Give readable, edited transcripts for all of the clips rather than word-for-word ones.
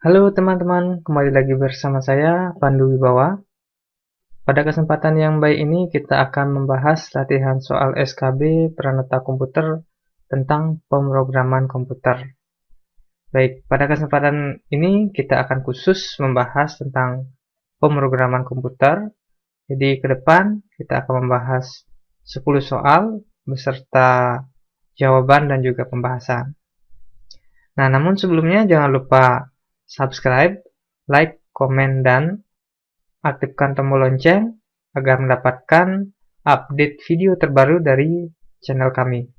Halo teman-teman, kembali lagi bersama saya, Pandu Wibawa. Pada kesempatan yang baik ini, kita akan membahas latihan soal SKB Pranata Komputer tentang pemrograman komputer. Baik, pada kesempatan ini kita akan khusus membahas tentang pemrograman komputer. Jadi ke depan kita akan membahas 10 soal beserta jawaban dan juga pembahasan. Nah, namun sebelumnya jangan lupa subscribe, like, komen, dan aktifkan tombol lonceng agar mendapatkan update video terbaru dari channel kami.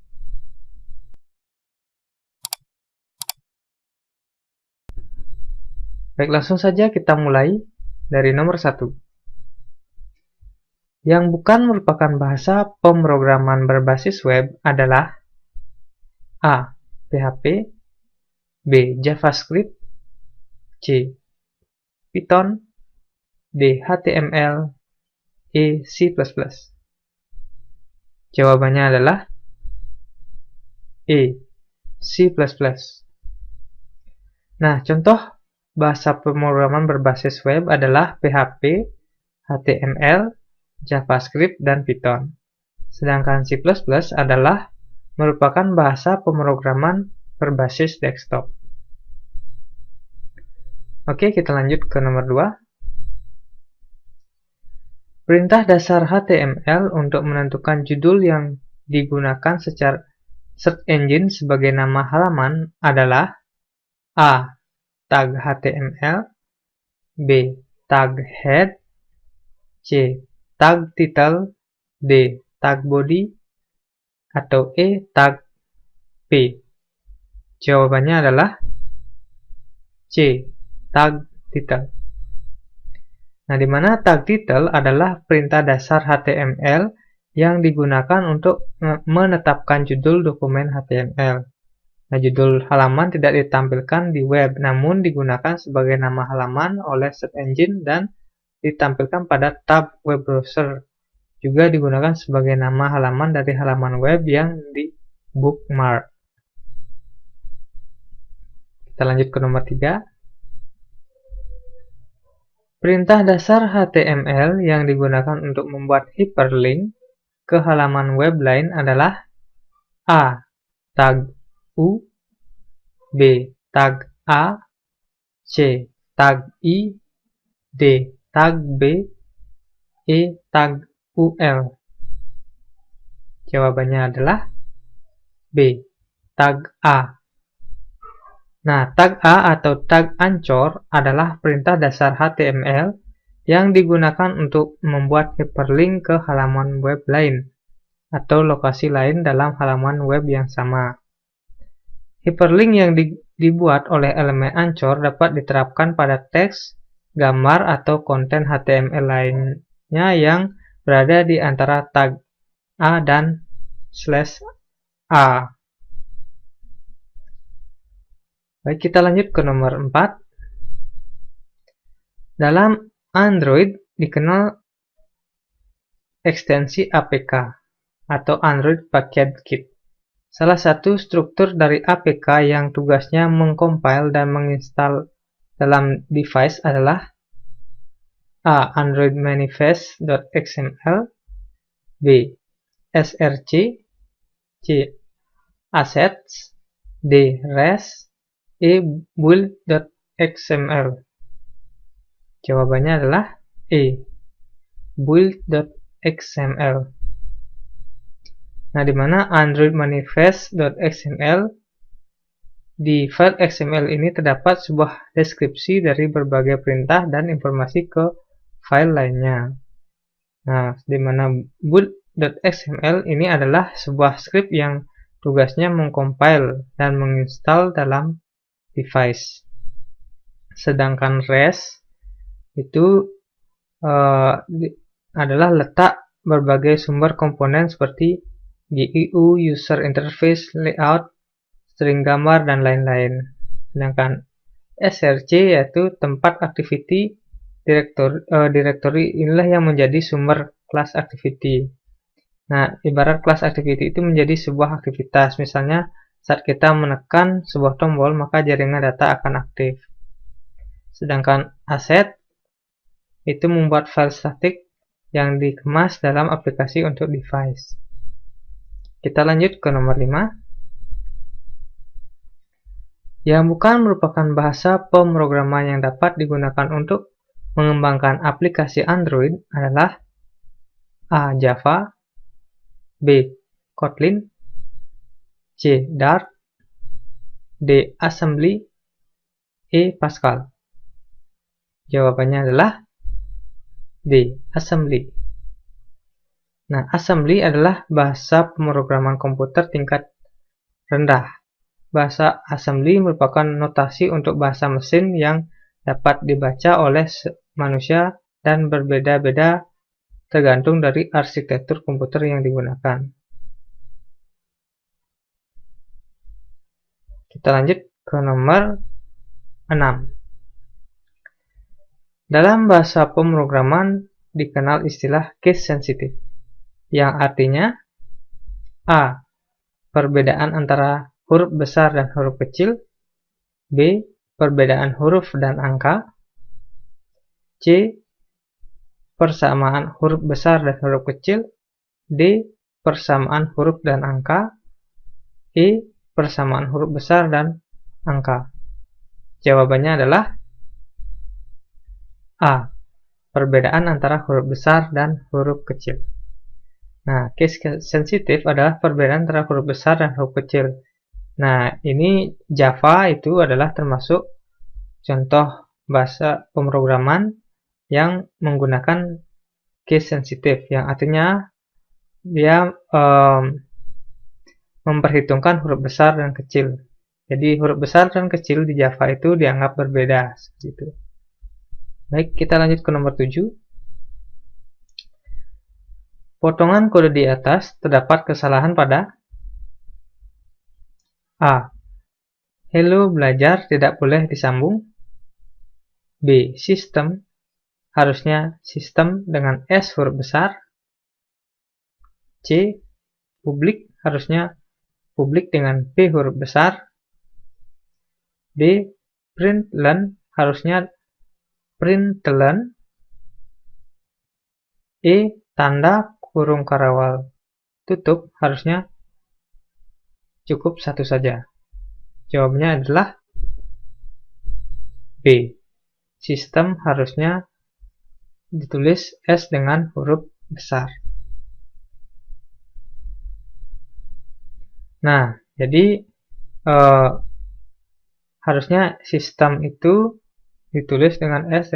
Baik, langsung saja kita mulai dari nomor 1. Yang bukan merupakan bahasa pemrograman berbasis web adalah A. PHP, B. JavaScript, C. Python, D. HTML, E. C++. Jawabannya adalah E. C++. Nah, contoh bahasa pemrograman berbasis web adalah PHP, HTML, JavaScript, dan Python. Sedangkan C++ adalah merupakan bahasa pemrograman berbasis desktop. Oke, kita lanjut ke nomor 2. Perintah dasar HTML untuk menentukan judul yang digunakan secara search engine sebagai nama halaman adalah A. Tag HTML, B. Tag head, C. Tag title, D. Tag body, atau E. Tag P. Jawabannya adalah C. Tag title. Nah, di mana tag title adalah perintah dasar HTML yang digunakan untuk menetapkan judul dokumen HTML. Nah, judul halaman tidak ditampilkan di web, namun digunakan sebagai nama halaman oleh search engine dan ditampilkan pada tab web browser. Juga digunakan sebagai nama halaman dari halaman web yang di bookmark. Kita lanjut ke nomor 3. Perintah dasar HTML yang digunakan untuk membuat hyperlink ke halaman web lain adalah A. Tag U, B. Tag A, C. Tag I, D. Tag B, E. Tag UL. Jawabannya adalah B. Tag A. Nah, tag A atau tag ancor adalah perintah dasar HTML yang digunakan untuk membuat hyperlink ke halaman web lain atau lokasi lain dalam halaman web yang sama. Hyperlink yang dibuat oleh elemen ancor dapat diterapkan pada teks, gambar, atau konten HTML lainnya yang berada di antara tag A dan /A. Baik, kita lanjut ke nomor 4. Dalam Android dikenal ekstensi APK atau Android Package Kit. Salah satu struktur dari APK yang tugasnya mengcompile dan menginstal dalam device adalah A. Android Manifest.xml, B. src, C. Assets, D. res, E. build.xml. Jawabannya adalah E. build.xml. Nah, di mana Android Manifest.xml, di file XML ini terdapat sebuah deskripsi dari berbagai perintah dan informasi ke file lainnya. Nah, di mana build.xml ini adalah sebuah script yang tugasnya mengcompile dan menginstal dalam device. Sedangkan res itu adalah letak berbagai sumber komponen seperti GUI, user interface, layout, string gambar, dan lain-lain. Sedangkan src yaitu tempat activity directory inilah yang menjadi sumber class activity. Nah, ibarat class activity itu menjadi sebuah aktivitas. Misalnya, saat kita menekan sebuah tombol, maka jaringan data akan aktif. Sedangkan aset itu membuat file statik yang dikemas dalam aplikasi untuk device. Kita lanjut ke nomor 5. Yang bukan merupakan bahasa pemrograman yang dapat digunakan untuk mengembangkan aplikasi Android adalah A. Java, B. Kotlin, C. Dart, D. Assembly, E. Pascal. Jawabannya adalah D. Assembly. Nah, assembly adalah bahasa pemrograman komputer tingkat rendah. Bahasa assembly merupakan notasi untuk bahasa mesin yang dapat dibaca oleh manusia dan berbeda-beda tergantung dari arsitektur komputer yang digunakan. Kita lanjut ke nomor 6. Dalam bahasa pemrograman dikenal istilah case sensitive, yang artinya A. Perbedaan antara huruf besar dan huruf kecil, B. Perbedaan huruf dan angka, C. Persamaan huruf besar dan huruf kecil, D. Persamaan huruf dan angka, E. Persamaan huruf besar dan angka. Jawabannya adalah A. Perbedaan antara huruf besar dan huruf kecil. Nah, case sensitive adalah perbedaan antara huruf besar dan huruf kecil. Nah, ini Java itu adalah termasuk contoh bahasa pemrograman yang menggunakan case sensitive, yang artinya dia memperhitungkan huruf besar dan kecil. Jadi huruf besar dan kecil di Java itu dianggap berbeda seperti itu. Baik, kita lanjut ke nomor 7. Potongan kode di atas terdapat kesalahan pada A. Hello belajar tidak boleh disambung. B. Sistem harusnya sistem dengan S huruf besar. C. Publik harusnya publik dengan P huruf besar. D. Println harusnya println. E. Tanda kurung karawal tutup harusnya cukup satu saja. Jawabnya adalah B. Sistem harusnya ditulis S dengan huruf besar. Nah, jadi harusnya sistem itu ditulis dengan S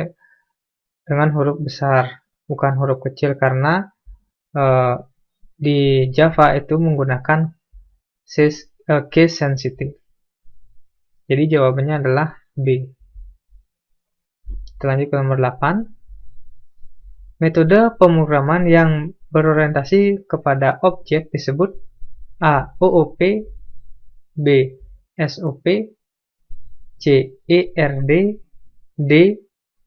dengan huruf besar, bukan huruf kecil, karena di Java itu menggunakan case sensitive. Jadi jawabannya adalah B. Kita lanjut ke nomor 8. Metode pemrograman yang berorientasi kepada objek disebut A. OOP, B. SOP, C. ERD, D.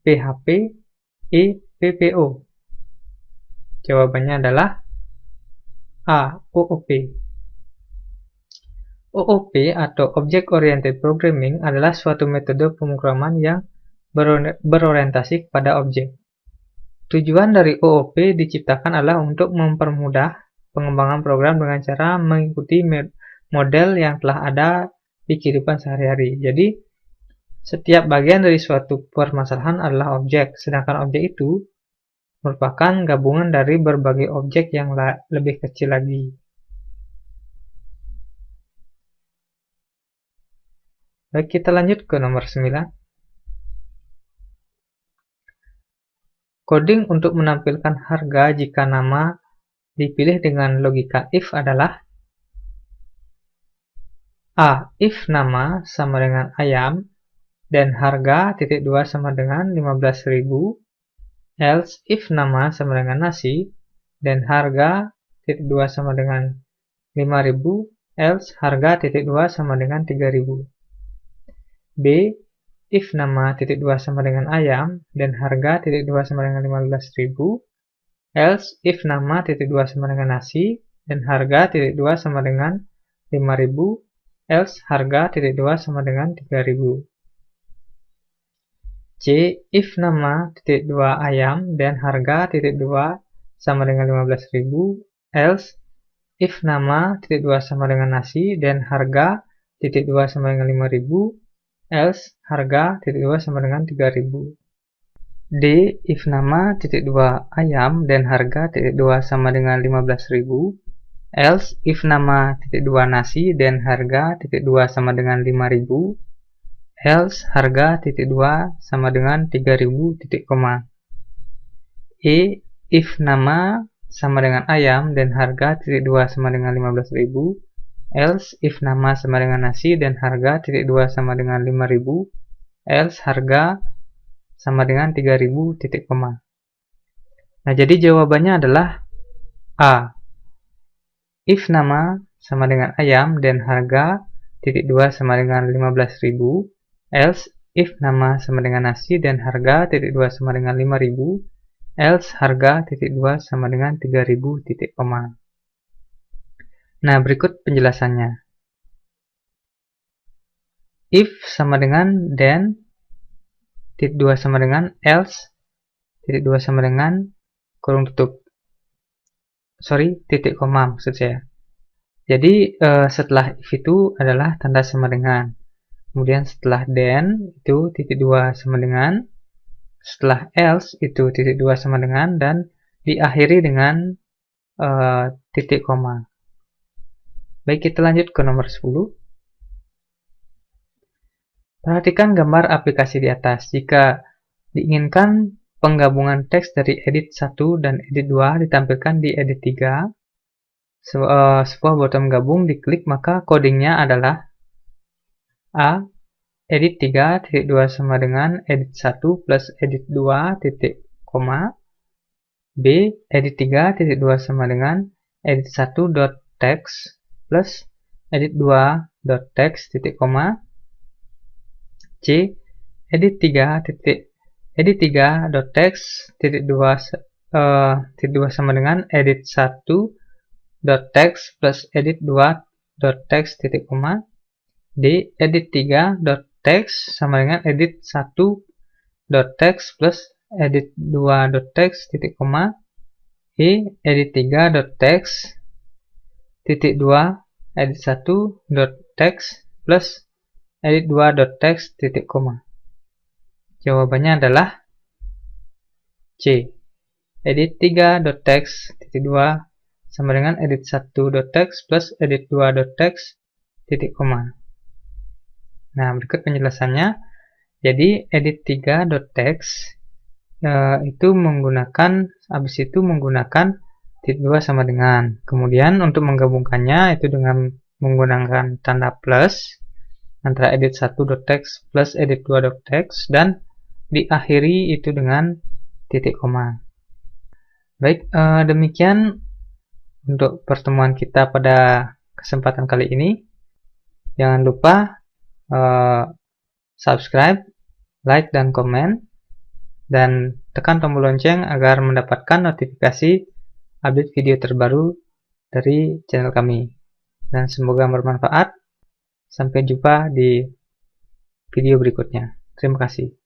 PHP, E. PPO. Jawabannya adalah A. OOP. OOP atau Object Oriented Programming adalah suatu metode pemrograman yang berorientasi kepada objek. Tujuan dari OOP diciptakan adalah untuk mempermudah pengembangan program dengan cara mengikuti model yang telah ada di kehidupan sehari-hari. Jadi, setiap bagian dari suatu permasalahan adalah objek, sedangkan objek itu merupakan gabungan dari berbagai objek yang lebih kecil lagi. Baik, kita lanjut ke nomor 9. Coding untuk menampilkan harga jika nama dipilih dengan logika if adalah A. If nama sama dengan ayam dan harga titik 2 sama dengan 15.000, else if nama sama dengan nasi dan harga titik 2 sama dengan 5.000, else harga titik 2 sama dengan 3.000. B. If nama titik 2 sama dengan ayam dan harga titik 2 sama dengan 15.000, else if nama titik 2 sama dengan nasi dan harga titik 2 sama dengan 5.000, else harga titik 2 sama dengan 3.000. C. If nama titik 2 ayam dan harga titik 2 sama dengan 15.000, else if nama titik 2 sama dengan nasi dan harga titik 2 sama dengan 5.000, else harga titik 2 sama dengan 3.000. D. If nama titik 2 ayam dan harga titik 2 sama dengan 15.000, else if nama titik 2 nasi dan harga titik 2 sama dengan 5.000, else harga titik 2 sama dengan 3.000 titik koma. E. If nama sama dengan ayam dan harga titik 2 sama dengan 15.000, else if nama sama dengan nasi dan harga titik 2 sama dengan 5.000, else harga sama dengan 3.000 titik koma. Nah, jadi jawabannya adalah A. If nama sama dengan ayam dan harga titik 2 sama dengan 15.000, else if nama sama dengan nasi dan harga titik 2 sama dengan 5.000, else harga titik 2 sama dengan 3.000 titik koma. Nah, berikut penjelasannya. If sama dengan then, titik 2 sama dengan else, titik 2 sama dengan kurung tutup. Titik koma maksud saya. Jadi setelah if itu adalah tanda sama dengan. Kemudian setelah then itu titik 2 sama dengan, setelah else itu titik 2 sama dengan, dan diakhiri dengan titik koma. Baik, kita lanjut ke nomor 10. Perhatikan gambar aplikasi di atas. Jika diinginkan penggabungan teks dari edit 1 dan edit 2 ditampilkan di edit 3, sebuah bottom gabung diklik, maka codingnya adalah A. Edit 3 titik 2 sama dengan edit 1 plus edit 2 titik koma. B. Edit 3 titik 2 sama dengan edit 1 dot text plus edit 2 dot text titik koma. C. Edit 3 dot text titik 2 sama dengan edit 1 dot text plus edit 2 dot text titik koma. D. Edit 3 dot text sama dengan edit 1 dot text plus edit 2 dot text titik koma. E. Edit 3 dot text titik 2 edit 1 dot text plus edit 2 dot text titik koma. Jawabannya adalah C. Edit 3 dot text titik 2 sama dengan edit 1 dot text plus edit 2 dot text titik koma. Nah, berikut penjelasannya. Jadi edit 3 dot text itu menggunakan titik 2 sama dengan. Kemudian untuk menggabungkannya itu dengan menggunakan tanda plus antara edit 1 dot text plus edit 2 dot text, dan diakhiri itu dengan titik koma. Baik, demikian untuk pertemuan kita pada kesempatan kali ini. Jangan lupa subscribe, like, dan komen, dan tekan tombol lonceng agar mendapatkan notifikasi update video terbaru dari channel kami. Dan semoga bermanfaat. Sampai jumpa di video berikutnya. Terima kasih.